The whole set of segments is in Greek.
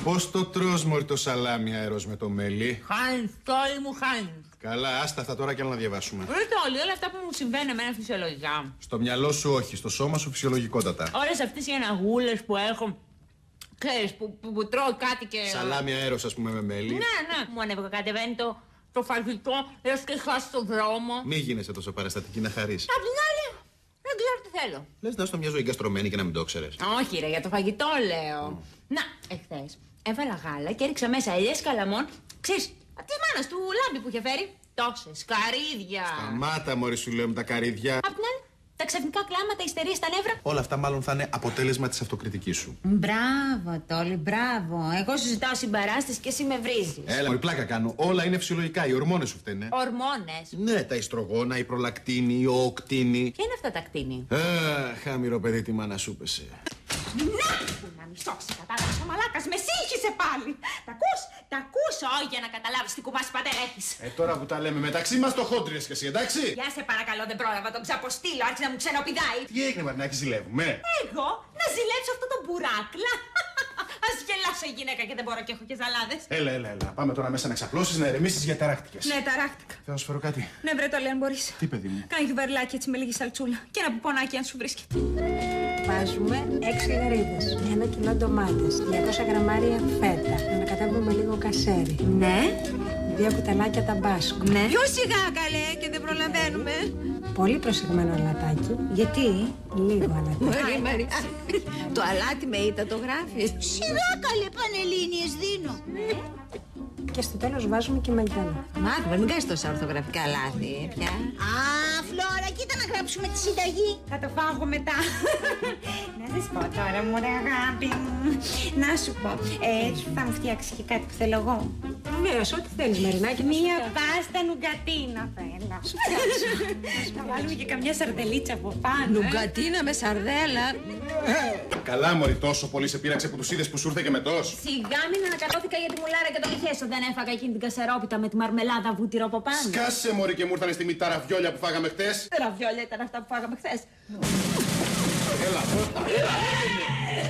Πώς το τρως, μωρή, το σαλάμι αερός με το μέλι? Χάνεις, τόλι μου χάνεις. Καλά, άστα αυτά τώρα και άλλα να διαβάσουμε. Ρωτώ όλοι, όλα αυτά που μου συμβαίνουν εμένα φυσιολογικά. Στο μυαλό σου όχι, στο σώμα σου φυσιολογικότατα. Όλες αυτές οι αναγούλες που έχω, ξέρεις, που τρώω κάτι και... Σαλάμι αέρος, ας πούμε, με μέλι. Ναι, μου ανεβοκατεβαίνει το φαγητό, έως και χάσει το δρόμο. Μη γίνεσαι τόσο παραστατική να χαρείς. Απ' την άλλη, δεν ξέρω τι θέλω. Λες να στο μια ζωή γκαστρωμένη και να μην το ξέρεις. Όχι ρε, για το φαγητό λέω. Να, εχθές έβαλα γάλα και έριξα μέσα ελιές καλαμών. Ξέρεις, απ' της μάνας του Λάμπη που είχε φέρει. Τόσες καρύδια. Σταμάτα, μωρή, σου λέω, με τα καρύδια. Απ' την άλλη, τα ξαφνικά κλάματα, ιστερίες στα νεύρα. Όλα αυτά μάλλον θα είναι αποτέλεσμα της αυτοκριτικής σου. Μπράβο, Τόλι, μπράβο. Εγώ σου ζητάω συμπαράσταση και εσύ με βρίζεις. Έλα, μωρή, πλάκα κάνω. Όλα είναι φυσιολογικά. Οι ορμόνες σου φταίνε. Ορμόνες. Ναι, τα ιστρογόνα, η προλακτίνη, η οοκτίνη. Ποια είναι αυτά τα κτίνη? Χάμηρο παιδί, τη μάνα σου πέσε. Να! Που να μισώσει, κατάλαβες, ο μαλάκας με σύγχυσε πάλι. Τα ακούς, όχι για να καταλάβεις τι κουμπάσι πατέρα έχεις. Τώρα που τα λέμε μεταξύ μας το χόντριες και εσύ, εντάξει? Για σε παρακαλώ, δεν πρόλαβα τον ξαποστήλο, άρχισε να μου ξενοπηδάει. Τι έγινε, Μαρινάκη, ζηλεύουμε? Εγώ να ζηλέψω αυτό το μπουράκλα. Ας γελάσω η γυναίκα και δεν μπορώ και έχω και ζαλάδες. Έλα. Πάμε τώρα μέσα να ξαπλώσεις, να ηρεμήσεις για ταράχτηκες. Ναι, ταράχτηκα. Θα σου φέρω κάτι. Ναι, βρε το αν μπορείς. Τι, παιδί μου? Κάνει γιουβαρλάκι έτσι με λίγη σαλτσούλα. Και ένα πουπονάκι αν σου βρίσκεται. Βάζουμε 6 γαρίδες, 1 κιλό ντομάτες, 200 γραμμάρια φέτα, να ανακατεύουμε λίγο κασέρι. Ναι. 2 κουταλάκια ταμπάσκο. Ναι. Πιο σιγά καλέ και δεν προλαβαίνουμε. Πολύ προσεγμένο αλατάκι. Γιατί? Λίγο αλατάκι. Μαρή. Το αλάτι με ήττα το γράφεις. Σιγά καλέ, Πανελλήνιες δίνω. Και στο τέλος βάζουμε και μαγιάνα. Μάθημα, μην κάνεις τόσα ορθογραφικά λάθη πια. Α, Φλόρα, κοίτα να γράψουμε τη συνταγή. Θα το φάγω μετά. Να σας πω τώρα, μωρέ αγάπη μου. Να σου πω, θα μου φτιάξει και κάτι που θέλω εγώ. Βεβαίως, ό,τι θέλεις, Μαρινάκη. Μία πάστα νουγκατίνα θέλω. Θα βάλουμε και καμιά σαρδελίτσα από πάνω. Νουγκατίνα με σαρδέλα. Καλά, μωρή, τόσο πολύ σε πείραξε που τους είδες που σου ήρθε και μετός. Σιγά μην ανακατώθηκα για τη μουλάρα και τον ηχέσο. Δεν έφαγα εκείνη την κασερόπιτα με τη μαρμελάδα βούτυρο από πάνω. Σκάσε, μωρή, και μου ήρθανε στη μητά ραβιόλια που φάγαμε χτες. Ραβιόλια ήταν αυτά που φάγαμε χθες. Έλα, πρώτα, έλα.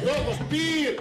Λόγος, πυρ.